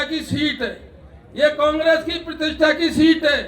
की सीट है, ये कांग्रेस की प्रतिष्ठा की सीट है।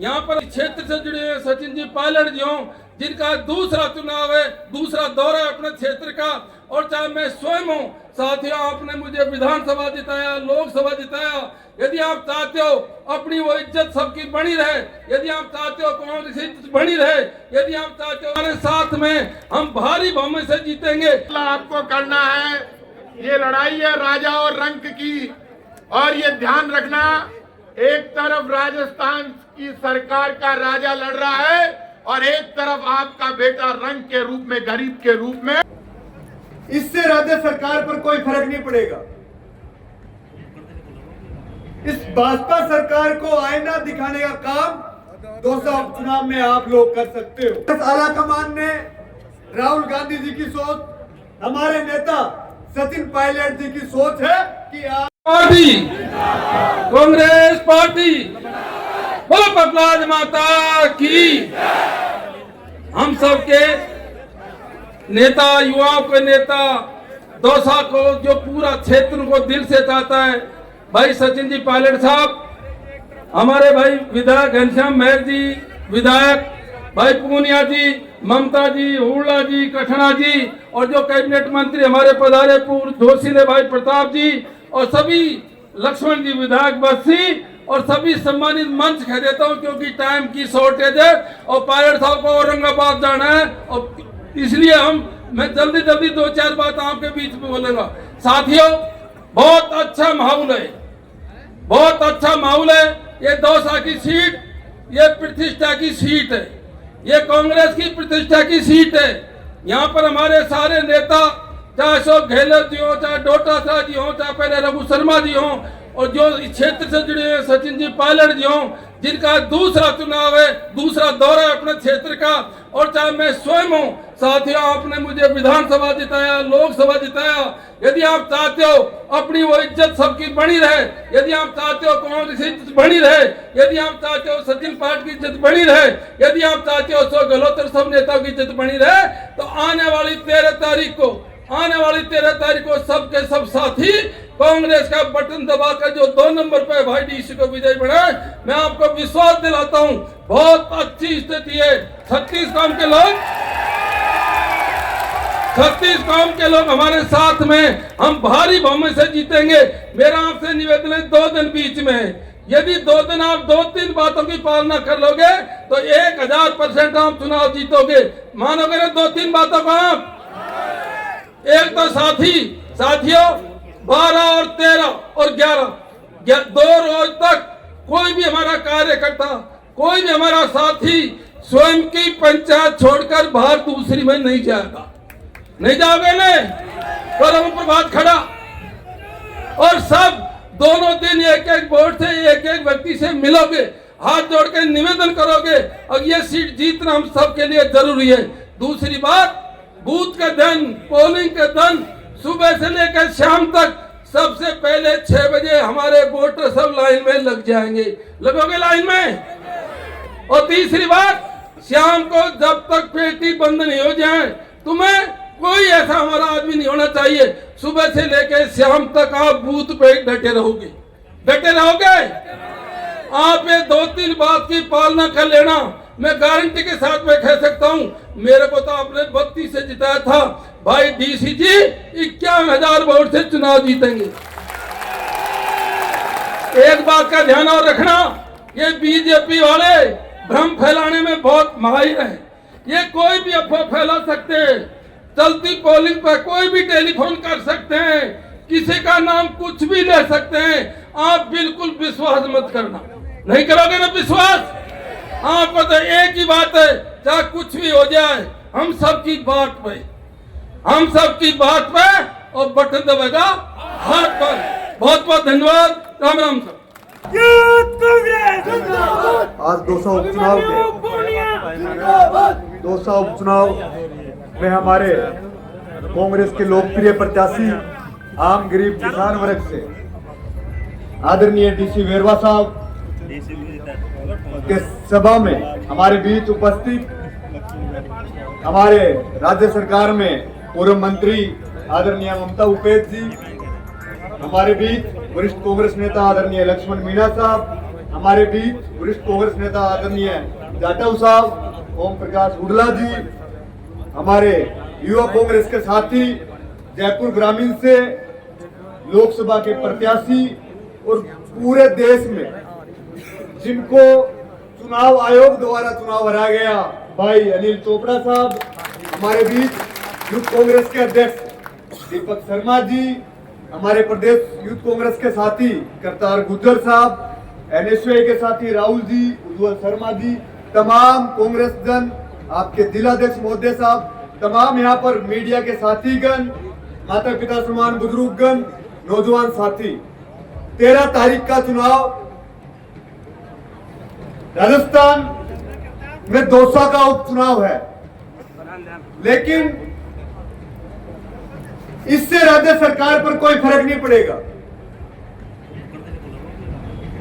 यहाँ पर क्षेत्र से जुड़े हुए सचिन जी पायलट जी हों, जिनका दूसरा चुनाव है, दूसरा दौरा है अपने क्षेत्र का, और चाहे मैं स्वयं हूँ। साथियों, आपने मुझे विधानसभा जिताया, लोकसभा जिताया। यदि आप चाहते हो अपनी वो इज्जत सबकी बनी रहे, यदि आप चाहते हो कांग्रेस इज्जत बनी रहे, यदि आप चाहते हो हमारे साथ में हम भारी बहुमत से जीतेंगे। आपको करना है, ये लड़ाई है राजा और रंक की। और ये ध्यान रखना, एक तरफ राजस्थान की सरकार का राजा लड़ रहा है और एक तरफ आपका बेटा रंक के रूप में, गरीब के रूप में। इससे राज्य सरकार पर कोई फर्क नहीं पड़ेगा। इस भाजपा सरकार को आईना दिखाने का काम दौसा उपचुनाव में आप लोग कर सकते हो। आला कमान ने राहुल गांधी जी की सोच, हमारे नेता सचिन पायलट जी की सोच है कि आप पार्टी, कांग्रेस पार्टी, बोलो प्रहलाद माता की। हम सबके नेता, युवाओं के नेता, दौसा को जो पूरा क्षेत्र को दिल से चाहता है, भाई सचिन जी पायलट साहब, हमारे भाई विधायक घनश्याम महर जी, विधायक भाई पूनिया जी, ममता जी, हुड़ला जी, कठना जी, और जो कैबिनेट मंत्री हमारे पधारे पूर्व जोशीले भाई प्रताप जी, और सभी लक्ष्मण जी विधायक बस्सी, और सभी सम्मानित मंच कह देता हूँ क्योंकि टाइम की शॉर्टेज है और पायलट साहब को औरंगाबाद जाना है, और इसलिए मैं जल्दी जल्दी दो चार बात आपके बीच में बोलूंगा। साथियों, बहुत अच्छा माहौल है, बहुत अच्छा माहौल है। ये दौसा की सीट, ये प्रतिष्ठा की सीट है, ये कांग्रेस की प्रतिष्ठा की सीट है। यहाँ पर हमारे सारे नेता, चाहे अशोक गहलोत जी हो, चाहे डोटासरा जी हो, चाहे पहले रघु शर्मा जी हो, और जो इस क्षेत्र से जुड़े हुए सचिन जी पायलट जी हों, जिनका दूसरा चुनाव है, दूसरा दौरा है अपने क्षेत्र का, और चाहे मैं स्वयं हूँ। साथियों, आपने मुझे विधानसभा जिताया, लोकसभा जिताया। यदि आप चाहते हो अपनी वो इज्जत सबकी बनी रहे, यदि आप चाहते हो कांग्रेस इज्जत बनी रहे, यदि आप चाहते हो सचिन पायलट की इज्जत बनी रहे, यदि आप चाहते हो अशोक गहलोत और सब नेताओं की इज्जत बनी रहे, तो आने वाली 13 तारीख को सबके सब साथी कांग्रेस का बटन दबाकर जो 2 नंबर पे भाई डीसी को विजय बनाए। मैं आपको विश्वास दिलाता हूं, बहुत अच्छी स्थिति है। 36 गांव के लोग हमारे साथ में, हम भारी बहुमत से जीतेंगे। मेरा आपसे निवेदन है, 2 दिन बीच में, यदि 2 दिन आप 2-3 बातों की पालना कर लोगे तो 1000% आप चुनाव जीतोगे। मानोगे ना 2-3 बातों को आप? एक तो साथियों 12 और 13 और 11 2 रोज तक कोई भी हमारा कार्यकर्ता, कोई भी हमारा साथी स्वयं की पंचायत छोड़कर बाहर दूसरी में नहीं जाएगा। नहीं जाओगे ना? करो प्रभात खड़ा, और सब दोनों दिन एक वोट से एक व्यक्ति से मिलोगे, हाथ जोड़ के निवेदन करोगे, और ये सीट जीतना हम सबके लिए जरूरी है। दूसरी बात, बूथ के दिन, पोलिंग के दिन सुबह से लेकर शाम तक सबसे पहले 6 बजे हमारे वोटर सब लाइन में लग जाएंगे। लगोगे लाइन में? और तीसरी बात, शाम को जब तक पेटी बंद नहीं हो जाए, तुम्हें कोई ऐसा हमारा आदमी नहीं होना चाहिए। सुबह से लेकर शाम तक आप बूथ पे डटे रहोगे। आप ये 2-3 बात की पालना कर लेना। मैं गारंटी के साथ में कह सकता हूं, मेरे को तो आपने 32 से जिताया था, भाई डीसी जी 51,000 वोट से चुनाव जीतेंगे। एक बात का ध्यान और रखना, ये बीजेपी वाले भ्रम फैलाने में बहुत माहिर हैं। ये कोई भी अफवाह फैला सकते हैं, चलती पोलिंग पर कोई भी टेलीफोन कर सकते हैं, किसी का नाम कुछ भी ले सकते हैं। आप बिल्कुल विश्वास मत करना। नहीं करोगे ना विश्वास? आपको तो एक ही बात है, चाहे कुछ भी हो जाए, हम सबकी बात पे और बटन दबेगा हाथ पर। बहुत बहुत धन्यवाद। राम राम सर। आज दौसा उपचुनाव में हमारे कांग्रेस के लोकप्रिय प्रत्याशी, आम गरीब किसान वर्ग से आदरणीय डीसी वेरवा साहब के सभा में हमारे बीच उपस्थित हमारे राज्य सरकार में पूर्व मंत्री आदरणीय ममता उपेन्द्र जी हमारे बीच वरिष्ठ कांग्रेस नेता आदरणीय लक्ष्मण मीणा साहब, हमारे बीच वरिष्ठ कांग्रेस नेता आदरणीय जाटव साहब, ओम प्रकाश उडला जी, हमारे युवा कांग्रेस के साथी, जयपुर ग्रामीण से लोकसभा के प्रत्याशी और पूरे देश में जिनको चुनाव आयोग द्वारा चुनाव हराया गया भाई अनिल चोपड़ा साहब, हमारे बीच यूथ कांग्रेस के अध्यक्ष दीपक शर्मा जी, हमारे प्रदेश यूथ कांग्रेस के साथी करतार गुज्जर साहब, एनएसयूआई के साथी राहुल जी, उज्जवल शर्मा जी, तमाम कांग्रेस जन, आपके जिलाध्यक्ष महोदय साहब, तमाम यहाँ पर मीडिया के साथीगण, माता पिता समान बुजुर्गगण, नौजवान साथी, 13 तारीख का चुनाव राजस्थान में दौसा का उपचुनाव है, लेकिन इससे राज्य सरकार पर कोई फर्क नहीं पड़ेगा।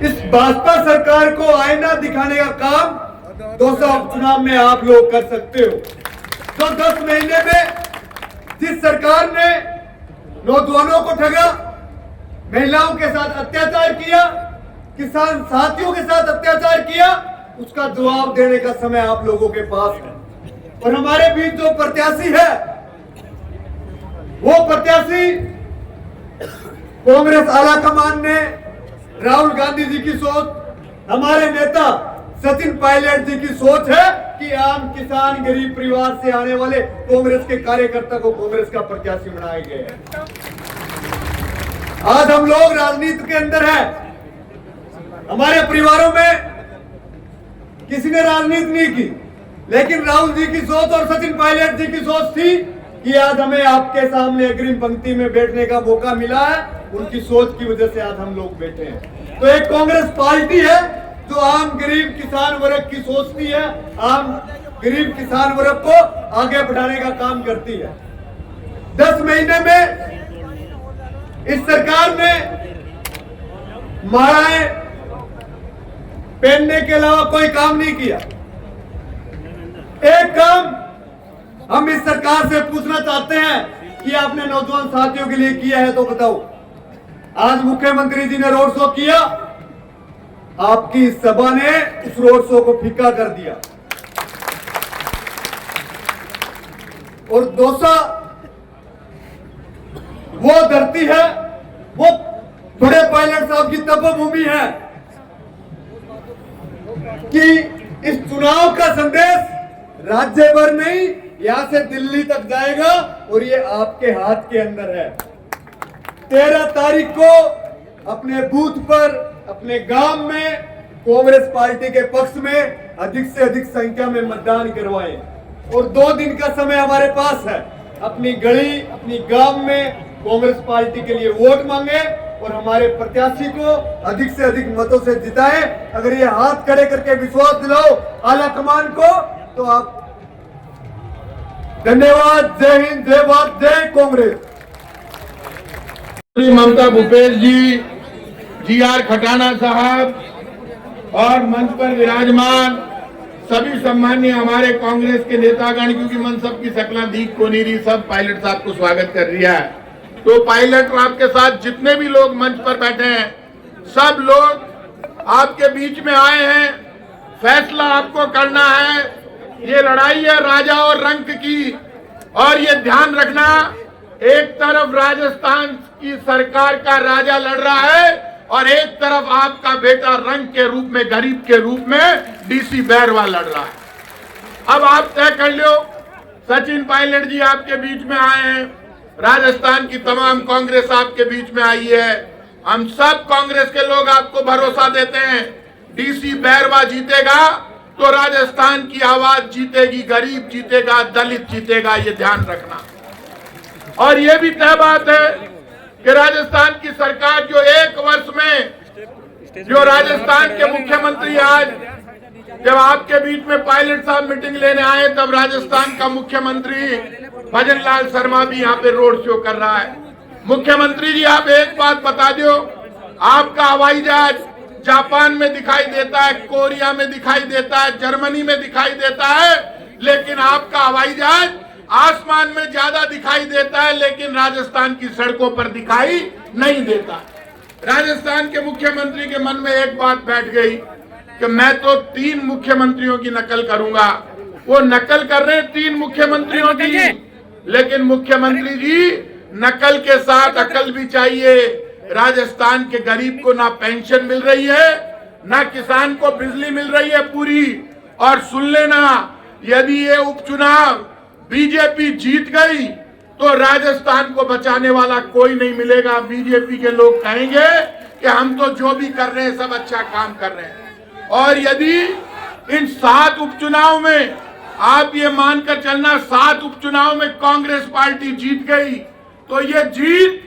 इस भाजपा सरकार को आईना दिखाने का काम दौसा उपचुनाव में आप लोग कर सकते हो। तो 10 महीने में जिस सरकार ने नौजवानों को ठगा, महिलाओं के साथ अत्याचार किया, किसान साथियों के साथ अत्याचार किया, उसका जवाब देने का समय आप लोगों के पास है। और हमारे बीच जो प्रत्याशी है, वो प्रत्याशी कांग्रेस आला कमान ने राहुल गांधी जी की सोच, हमारे नेता सचिन पायलट जी की सोच है कि आम किसान गरीब परिवार से आने वाले कांग्रेस के कार्यकर्ता को कांग्रेस का प्रत्याशी बनाया गया है। आज हम लोग राजनीति के अंदर है, हमारे परिवारों में किसी ने राजनीति नहीं की, लेकिन राहुल जी की सोच और सचिन पायलट जी की सोच थी कि आज हमें आपके सामने अग्रिम पंक्ति में बैठने का मौका मिला है। उनकी सोच की वजह से आज हम लोग बैठे हैं। तो एक कांग्रेस पार्टी है जो आम गरीब किसान वर्ग की सोचती है, आम गरीब किसान वर्ग को आगे बढ़ाने का काम करती है। 10 महीने में इस सरकार ने मालाएं पहनने के अलावा कोई काम नहीं किया। एक काम हम इस सरकार से पूछना चाहते हैं कि आपने नौजवान साथियों के लिए किया है तो बताओ। आज मुख्यमंत्री जी ने रोड शो किया, आपकी सभा ने उस रोड शो को फीका कर दिया। और दौसा वो धरती है, वो बड़े पायलट साहब की तपोभूमि है कि इस चुनाव का संदेश राज्य भर नहीं, यहां से दिल्ली तक जाएगा और ये आपके हाथ के अंदर है। 13 तारीख को अपने बूथ पर, अपने गांव में कांग्रेस पार्टी के पक्ष में अधिक से अधिक संख्या में मतदान करवाएं। और 2 दिन का समय हमारे पास है, अपनी गली, अपनी गांव में कांग्रेस पार्टी के लिए वोट मांगे और हमारे प्रत्याशी को अधिक से अधिक मतों से जिताएं। अगर ये हाथ खड़े करके विश्वास दिलाओ आला कमान को, तो आप धन्यवाद। जय हिंद, जय भारत, जय कांग्रेस। ममता भूपेश जी आर खटाना साहब और मंच पर विराजमान सभी सम्मान्य हमारे कांग्रेस के नेतागण, क्योंकि मन सबकी शकला दीख को नहीं रही, सब पायलट साहब को स्वागत कर रही है। तो पायलट आपके साथ जितने भी लोग मंच पर बैठे हैं, सब लोग आपके बीच में आए हैं। फैसला आपको करना है। ये लड़ाई है राजा और रंक की। और ये ध्यान रखना, एक तरफ राजस्थान की सरकार का राजा लड़ रहा है और एक तरफ आपका बेटा रंक के रूप में, गरीब के रूप में डीसी बैरवा लड़ रहा है। अब आप तय कर लो। सचिन पायलट जी आपके बीच में आए हैं, राजस्थान की तमाम कांग्रेस आपके बीच में आई है। हम सब कांग्रेस के लोग आपको भरोसा देते हैं, डीसी बैरवा जीतेगा तो राजस्थान की आवाज जीतेगी, गरीब जीतेगा, दलित जीतेगा, ये ध्यान रखना। और ये भी तय बात है कि राजस्थान की सरकार जो 1 वर्ष में, जो राजस्थान के मुख्यमंत्री, आज जब आपके बीच में पायलट साहब मीटिंग लेने आए, तब राजस्थान का मुख्यमंत्री भजन लाल शर्मा भी यहाँ पे रोड शो कर रहा है। मुख्यमंत्री जी, आप एक बात बता दो, आपका हवाई जहाज जापान में दिखाई देता है, कोरिया में दिखाई देता है, जर्मनी में दिखाई देता है, लेकिन आपका हवाई जहाज आसमान में ज्यादा दिखाई देता है, लेकिन राजस्थान की सड़कों पर दिखाई नहीं देता। राजस्थान के मुख्यमंत्री के मन में एक बात बैठ गई कि मैं तो 3 मुख्यमंत्रियों की नकल करूंगा। वो नकल कर रहे हैं 3 मुख्यमंत्रियों की, लेकिन मुख्यमंत्री जी नकल के साथ अकल भी चाहिए। राजस्थान के गरीब को ना पेंशन मिल रही है, ना किसान को बिजली मिल रही है पूरी। और सुन लेना, यदि ये उपचुनाव बीजेपी जीत गई तो राजस्थान को बचाने वाला कोई नहीं मिलेगा। बीजेपी के लोग कहेंगे कि हम तो जो भी कर रहे हैं सब अच्छा काम कर रहे हैं। और यदि इन 7 उपचुनाव में आप ये मानकर चलना 7 उपचुनाव में कांग्रेस पार्टी जीत गई तो ये जीत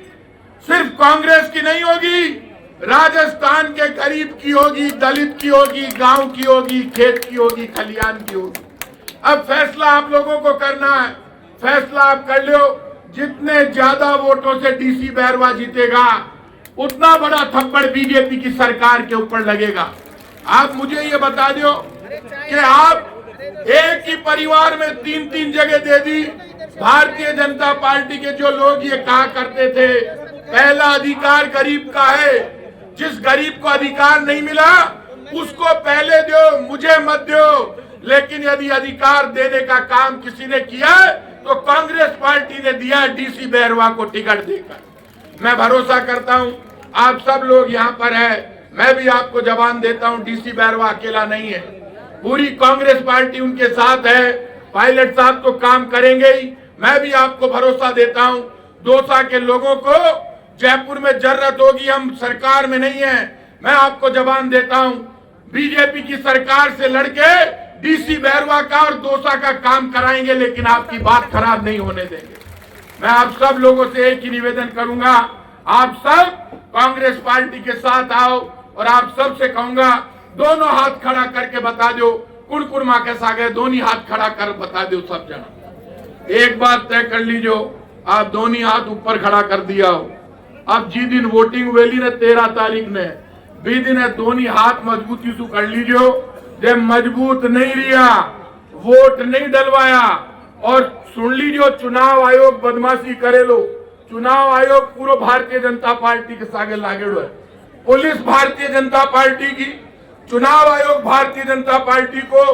सिर्फ कांग्रेस की नहीं होगी, राजस्थान के गरीब की होगी, दलित की होगी, गांव की होगी, खेत की होगी, खलियान की होगी। अब फैसला आप लोगों को करना है, फैसला आप कर लो। जितने ज्यादा वोटों से डीसी बैरवा जीतेगा उतना बड़ा थप्पड़ बीजेपी की सरकार के ऊपर लगेगा। आप मुझे ये बता दो कि आप एक ही परिवार में 3-3 जगह दे दी। भारतीय जनता पार्टी के जो लोग ये कहा करते थे पहला अधिकार गरीब का है, जिस गरीब को अधिकार नहीं मिला उसको पहले दो, मुझे मत दो। लेकिन यदि अधिकार देने का काम किसी ने किया तो कांग्रेस पार्टी ने दिया डीसी बैरवा को टिकट देकर। मैं भरोसा करता हूं आप सब लोग यहाँ पर है, मैं भी आपको जवान देता हूं, डीसी बैरवा अकेला नहीं है, पूरी कांग्रेस पार्टी उनके साथ है। पायलट साहब तो काम करेंगे ही। मैं भी आपको भरोसा देता हूं दौसा के लोगों को जयपुर में जरूरत होगी, हम सरकार में नहीं है। मैं आपको जवान देता हूं बीजेपी की सरकार से लड़के डीसी बैरवा का और दौसा का काम कराएंगे, लेकिन आपकी बात खराब नहीं होने देंगे। मैं आप सब लोगों से एक ही निवेदन करूंगा, आप सब कांग्रेस पार्टी के साथ आओ और आप सब से कहूंगा दोनों हाथ खड़ा करके बता दो, कुड़कुड़मा के सागे दोनों हाथ खड़ा कर बता दो सब जना। एक बात तय कर लीजो, आप दोनों हाथ ऊपर खड़ा कर दिया हो। अब जी दिन वोटिंग वेली ने 13 तारीख ने बी दिन है, दोनों हाथ मजबूती से कर लीजो। जब मजबूत नहीं रिया, वोट नहीं डलवाया और सुन लीजिए चुनाव आयोग बदमाशी करे लो। चुनाव आयोग पूरा भारतीय जनता पार्टी के सागे लागे है, पुलिस भारतीय जनता पार्टी की, चुनाव आयोग भारतीय जनता पार्टी को,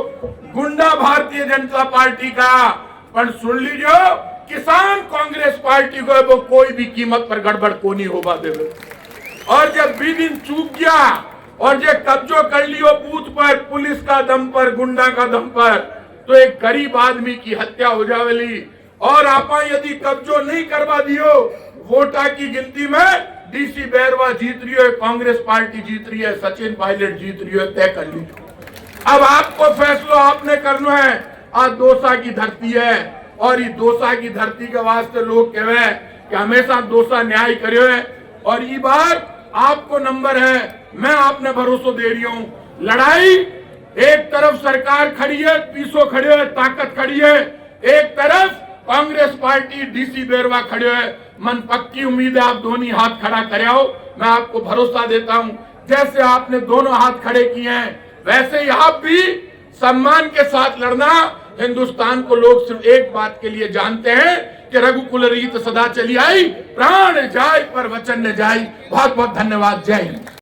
गुंडा भारतीय जनता पार्टी का। पर सुन लीजिए किसान कांग्रेस पार्टी को वो कोई भी कीमत पर गड़बड़ को नहीं होगा देवे। और जब भी दिन चूक गया और जो कब्जो कर लियो बूथ पर पुलिस का दम पर, गुंडा का दम पर, तो एक गरीब आदमी की हत्या हो जावेली। और आपा यदि कब्जो नहीं करवा दियो, वोटा की गिनती में डीसी बैरवा जीत रही है, कांग्रेस पार्टी जीत रही है, सचिन पायलट जीत रही है, तय कर लीजिए। अब आपको फैसला आपने करना है। आज दौसा की धरती है और ये दौसा की धरती के वास्ते लोग कह रहे हैं कि हमेशा दौसा न्याय करे है। और ये बार आपको नंबर है, मैं आपने भरोसा दे रही हूँ। लड़ाई एक तरफ सरकार खड़ी है, पीछे खड़े है, ताकत खड़ी है, एक तरफ कांग्रेस पार्टी डीसी बैरवा खड़े है। मन पक्की उम्मीद है आप दोनों हाथ खड़ा करे हो। मैं आपको भरोसा देता हूँ जैसे आपने दोनों हाथ खड़े किए हैं वैसे ही आप भी सम्मान के साथ लड़ना। हिंदुस्तान को लोग सिर्फ एक बात के लिए जानते हैं कि रघुकुल रीत सदा चली आई, प्राण जाय पर वचन न जाई। बहुत बहुत धन्यवाद। जय हिंद।